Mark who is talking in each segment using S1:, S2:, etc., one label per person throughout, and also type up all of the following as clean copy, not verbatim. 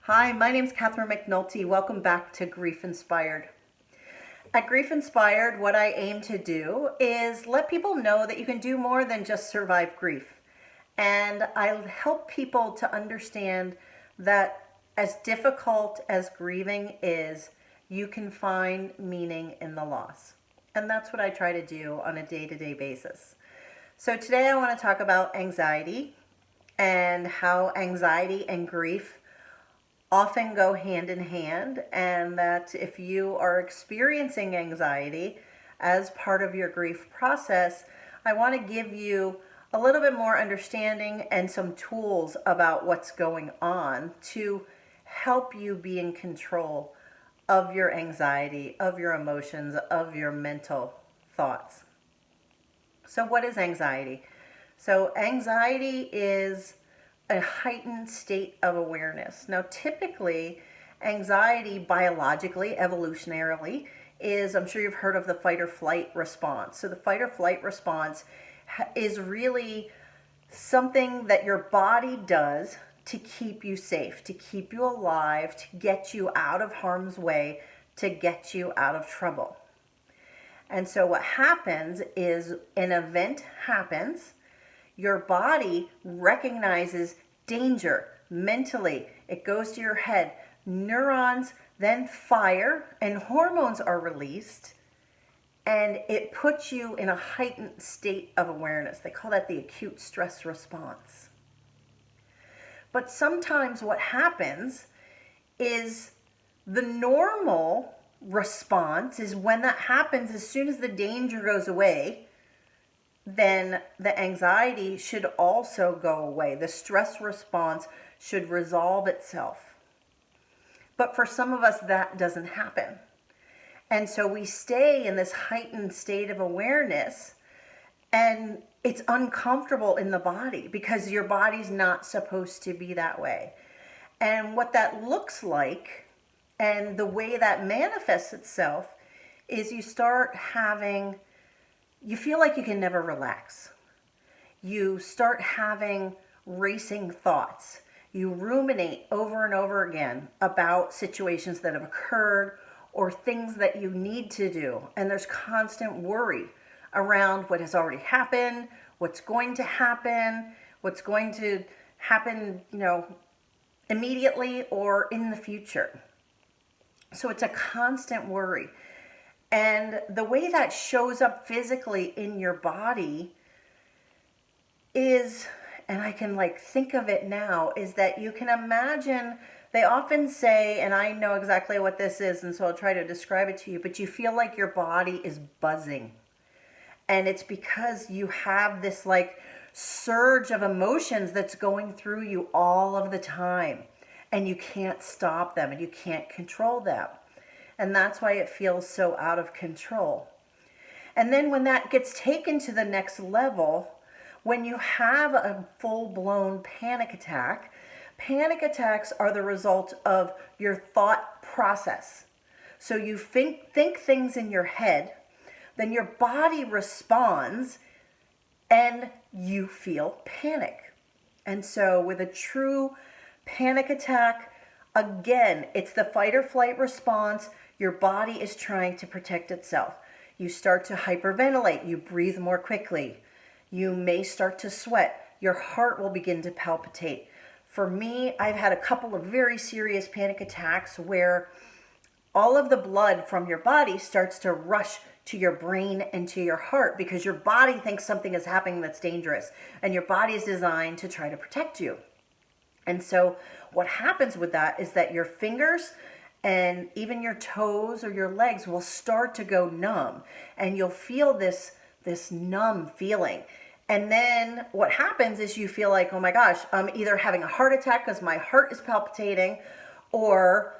S1: Hi, my name is Catherine McNulty. Welcome back to Grief Inspired. At Grief Inspired, what I aim to do is let people know that you can do more than just survive grief. And I help people to understand that as difficult as grieving is, you can find meaning in the loss. And that's what I try to do on a day-to-day basis. So today I want to talk about anxiety and how anxiety and grief often go hand in hand, and that if you are experiencing anxiety as part of your grief process, I want to give you a little bit more understanding and some tools about what's going on to help you be in control of your anxiety, of your emotions, of your mental thoughts. So what is anxiety? So anxiety is a heightened state of awareness. Now, typically, anxiety biologically, evolutionarily, is, I'm sure you've heard of the fight or flight response. So the fight or flight response is really something that your body does to keep you safe, to keep you alive, to get you out of harm's way, to get you out of trouble. And so what happens is an event happens, your body recognizes danger mentally. It goes to your head. Neurons then fire and hormones are released, and it puts you in a heightened state of awareness. They call that the acute stress response. But sometimes what happens is the normal response is when that happens, as soon as the danger goes away, then the anxiety should also go away. The stress response should resolve itself. But for some of us, that doesn't happen. And so we stay in this heightened state of awareness, and it's uncomfortable in the body because your body's not supposed to be that way. And what that looks like and the way that manifests itself is you feel like you can never relax. You start having racing thoughts. You ruminate over and over again about situations that have occurred or things that you need to do. And there's constant worry around what has already happened, what's going to happen, immediately or in the future. So it's a constant worry. And the way that shows up physically in your body is, and I can think of it now, is that you can imagine, they often say, and I know exactly what this is, and so I'll try to describe it to you, but you feel like your body is buzzing. And it's because you have this surge of emotions that's going through you all of the time. And you can't stop them and you can't control them. And that's why it feels so out of control. And then when that gets taken to the next level, when you have a full-blown panic attacks are the result of your thought process. So you think things in your head, then your body responds, and you feel panic. And so with a true panic attack, again, it's the fight or flight response. Your body is trying to protect itself. You start to hyperventilate. You breathe more quickly. You may start to sweat. Your heart will begin to palpitate. For me, I've had a couple of very serious panic attacks where all of the blood from your body starts to rush to your brain and to your heart because your body thinks something is happening that's dangerous, and your body is designed to try to protect you. And so what happens with that is that your fingers and even your toes or your legs will start to go numb, and you'll feel this numb feeling. And then what happens is you feel like, oh my gosh, I'm either having a heart attack because my heart is palpitating, or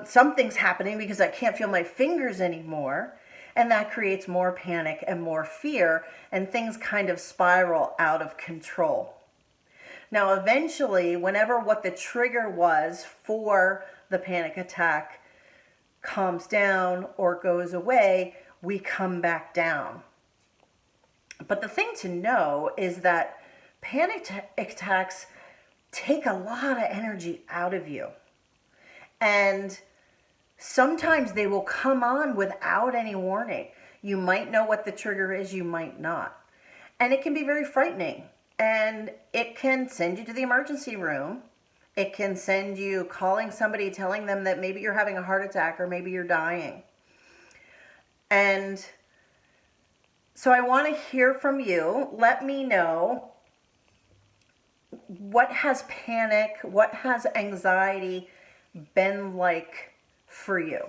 S1: something's happening because I can't feel my fingers anymore. And that creates more panic and more fear, and things kind of spiral out of control. Now, eventually, whenever what the trigger was for the panic attack calms down or goes away, we come back down. But the thing to know is that panic attacks take a lot of energy out of you. And sometimes they will come on without any warning. You might know what the trigger is, you might not. And it can be very frightening. And it can send you to the emergency room. It can send you calling somebody, telling them that maybe you're having a heart attack or maybe you're dying. And so I want to hear from you. Let me know, what has panic, what has anxiety been like for you?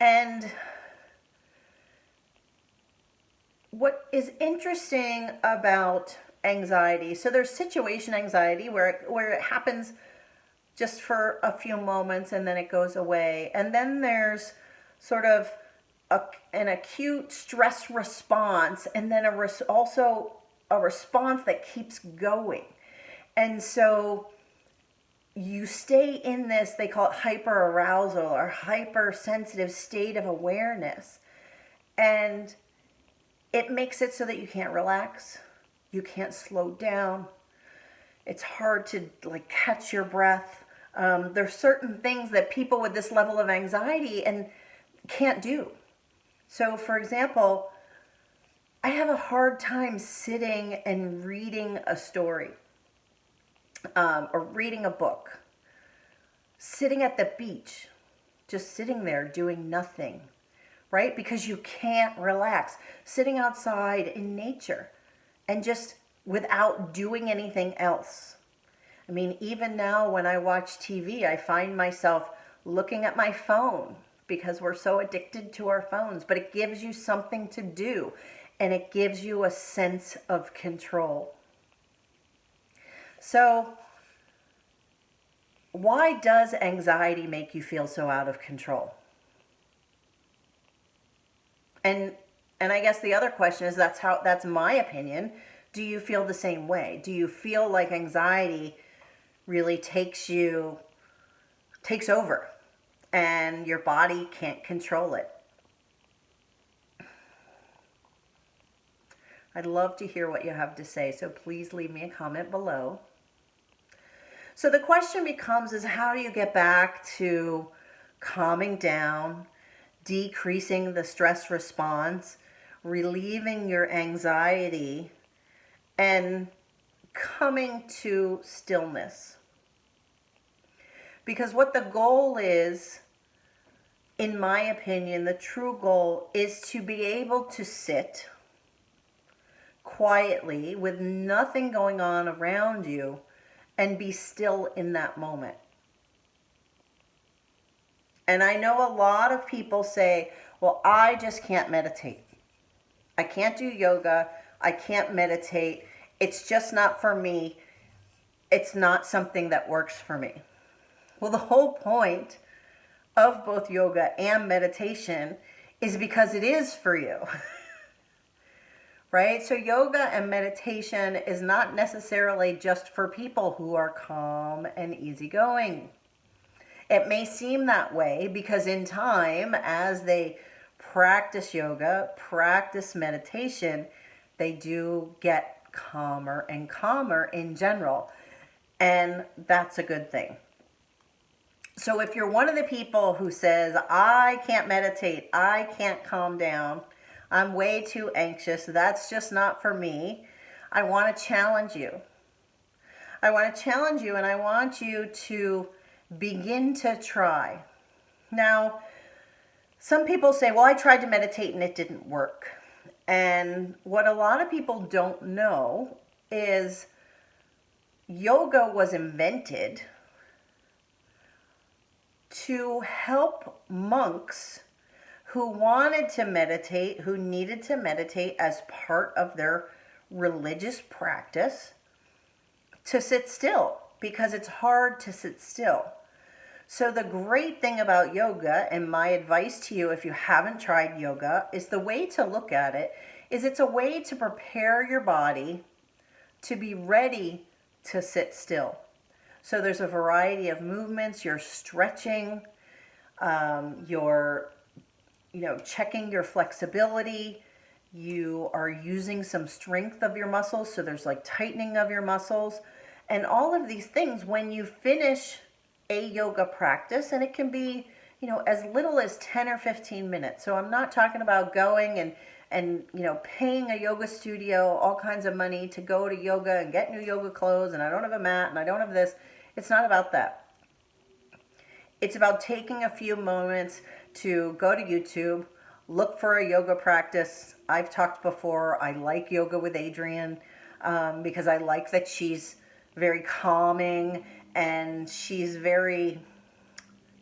S1: And what is interesting about anxiety, so there's situation anxiety where it happens just for a few moments and then it goes away. And then there's sort of an acute stress response, and then also a response that keeps going. And so you stay in this, they call it hyperarousal or hypersensitive state of awareness. And it makes it so that you can't relax, you can't slow down. It's hard to catch your breath. There's certain things that people with this level of anxiety and can't do. So for example, I have a hard time sitting and reading a story, or reading a book, sitting at the beach, just sitting there doing nothing, right? Because you can't relax. Sitting outside in nature and just without doing anything else. I mean, even now when I watch TV, I find myself looking at my phone because we're so addicted to our phones, but it gives you something to do and it gives you a sense of control. So, why does anxiety make you feel so out of control? And I guess the other question is, that's my opinion. Do you feel the same way? Do you feel like anxiety really takes over and your body can't control it? I'd love to hear what you have to say, so please leave me a comment below. So the question becomes is, how do you get back to calming down, decreasing the stress response, relieving your anxiety, and coming to stillness? Because what the goal is, in my opinion, the true goal is to be able to sit quietly with nothing going on around you and be still in that moment. And I know a lot of people say, well, I just can't meditate. I can't do yoga. I can't meditate. It's just not for me. It's not something that works for me. Well, the whole point of both yoga and meditation is because it is for you. Right? So yoga and meditation is not necessarily just for people who are calm and easygoing. It may seem that way because in time, as they practice yoga, practice meditation, they do get calmer and calmer in general. And that's a good thing. So if you're one of the people who says, I can't meditate, I can't calm down, I'm way too anxious, that's just not for me, I want to challenge you. I want to challenge you, and I want you to begin to try. Now, some people say, well, I tried to meditate and it didn't work. And what a lot of people don't know is yoga was invented to help monks who wanted to meditate, who needed to meditate as part of their religious practice, to sit still, because it's hard to sit still. So the great thing about yoga, and my advice to you if you haven't tried yoga, is the way to look at it is it's a way to prepare your body to be ready to sit still. So there's a variety of movements. You're stretching, you're checking your flexibility. You are using some strength of your muscles. So there's tightening of your muscles. And all of these things, when you finish a yoga practice, and it can be, as little as 10 or 15 minutes. So I'm not talking about going and paying a yoga studio all kinds of money to go to yoga and get new yoga clothes, and I don't have a mat and I don't have this. It's not about that. It's about taking a few moments to go to YouTube, look for a yoga practice. I've talked before, I like Yoga with Adrienne because I like that she's very calming and she's very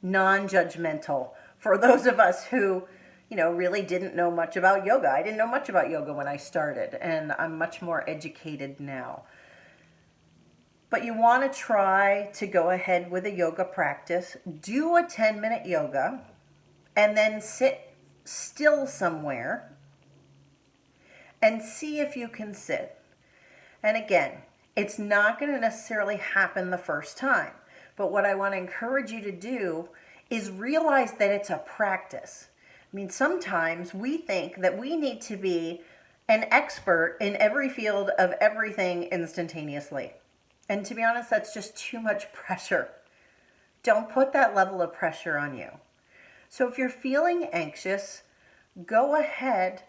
S1: non-judgmental for those of us who, really didn't know much about yoga. I didn't know much about yoga when I started, and I'm much more educated now. But you want to try to go ahead with a yoga practice, do a 10-minute yoga, and then sit still somewhere and see if you can sit. And again, it's not going to necessarily happen the first time. But what I want to encourage you to do is realize that it's a practice. I mean, sometimes we think that we need to be an expert in every field of everything instantaneously. And to be honest, that's just too much pressure. Don't put that level of pressure on you. So if you're feeling anxious, go ahead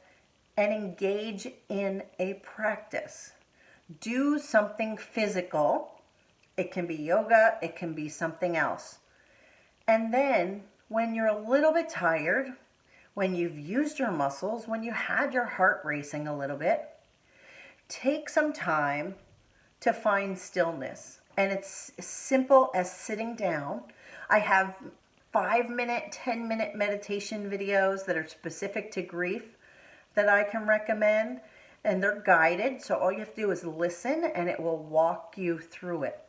S1: and engage in a practice. Do something physical. It can be yoga, it can be something else. And then when you're a little bit tired, when you've used your muscles, when you had your heart racing a little bit, take some time to find stillness. And it's as simple as sitting down. I have 5-minute, 10-minute meditation videos that are specific to grief that I can recommend, and they're guided. So all you have to do is listen and it will walk you through it.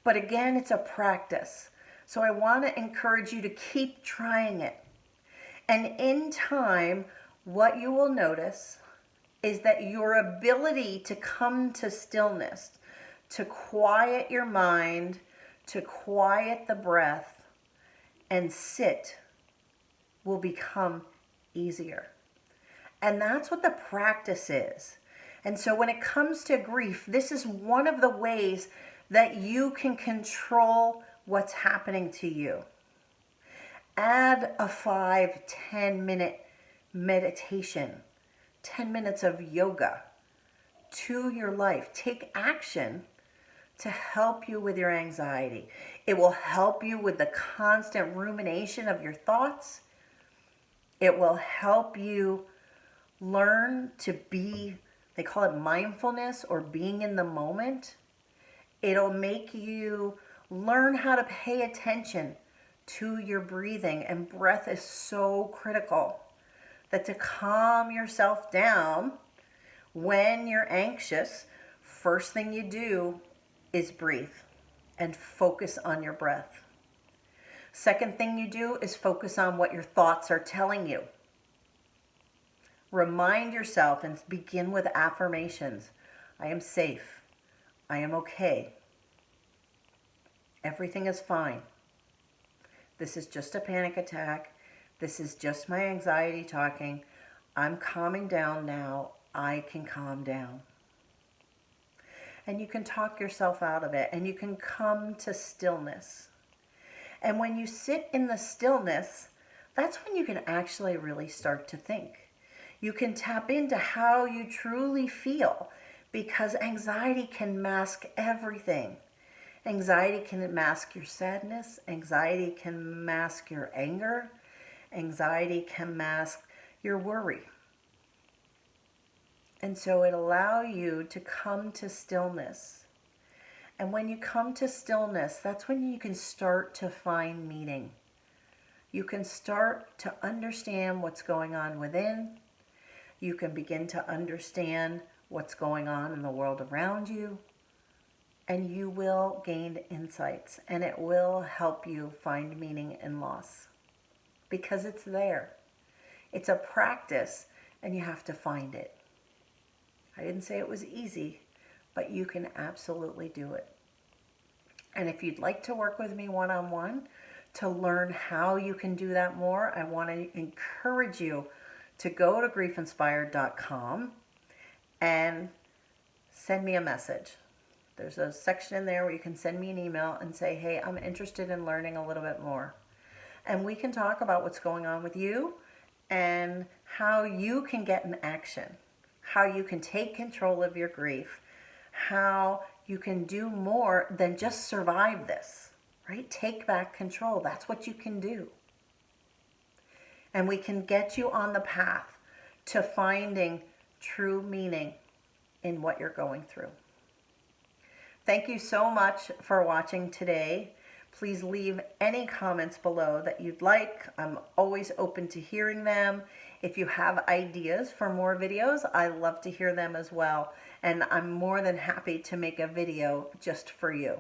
S1: But again, it's a practice. So I want to encourage you to keep trying it. And in time, what you will notice is that your ability to come to stillness, to quiet your mind, to quiet the breath, and sit will become easier. And that's what the practice is. And so when it comes to grief, this is one of the ways that you can control what's happening to you. Add a 5-10 minute meditation, 10 minutes of yoga to your life. Take action to help you with your anxiety. It will help you with the constant rumination of your thoughts. It will help you learn to be, they call it mindfulness or being in the moment. It'll make you learn how to pay attention to your breathing, and breath is so critical. That to calm yourself down when you're anxious, first thing you do is breathe and focus on your breath. Second thing you do is focus on what your thoughts are telling you. Remind yourself and begin with affirmations. I am safe. I am okay. Everything is fine. This is just a panic attack. This is just my anxiety talking. I'm calming down now. I can calm down. And you can talk yourself out of it, and you can come to stillness. And when you sit in the stillness, that's when you can actually really start to think. You can tap into how you truly feel, because anxiety can mask everything. Anxiety can mask your sadness. Anxiety can mask your anger. Anxiety can mask your worry. And so it allows you to come to stillness. And when you come to stillness, that's when you can start to find meaning. You can start to understand what's going on within. You can begin to understand what's going on in the world around you. And you will gain insights, and it will help you find meaning in loss. Because it's there. It's a practice, and you have to find it. I didn't say it was easy, but you can absolutely do it. And if you'd like to work with me one-on-one to learn how you can do that more, I want to encourage you to go to griefinspired.com and send me a message. There's a section in there where you can send me an email and say, hey, I'm interested in learning a little bit more. And we can talk about what's going on with you and how you can get in action, how you can take control of your grief, how you can do more than just survive this, right? Take back control. That's what you can do. And we can get you on the path to finding true meaning in what you're going through. Thank you so much for watching today. Please leave any comments below that you'd like. I'm always open to hearing them. If you have ideas for more videos, I love to hear them as well. And I'm more than happy to make a video just for you.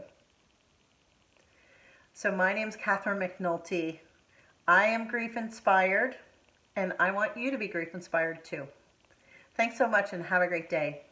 S1: So my name's Catherine McNulty. I am grief inspired, and I want you to be grief inspired too. Thanks so much and have a great day.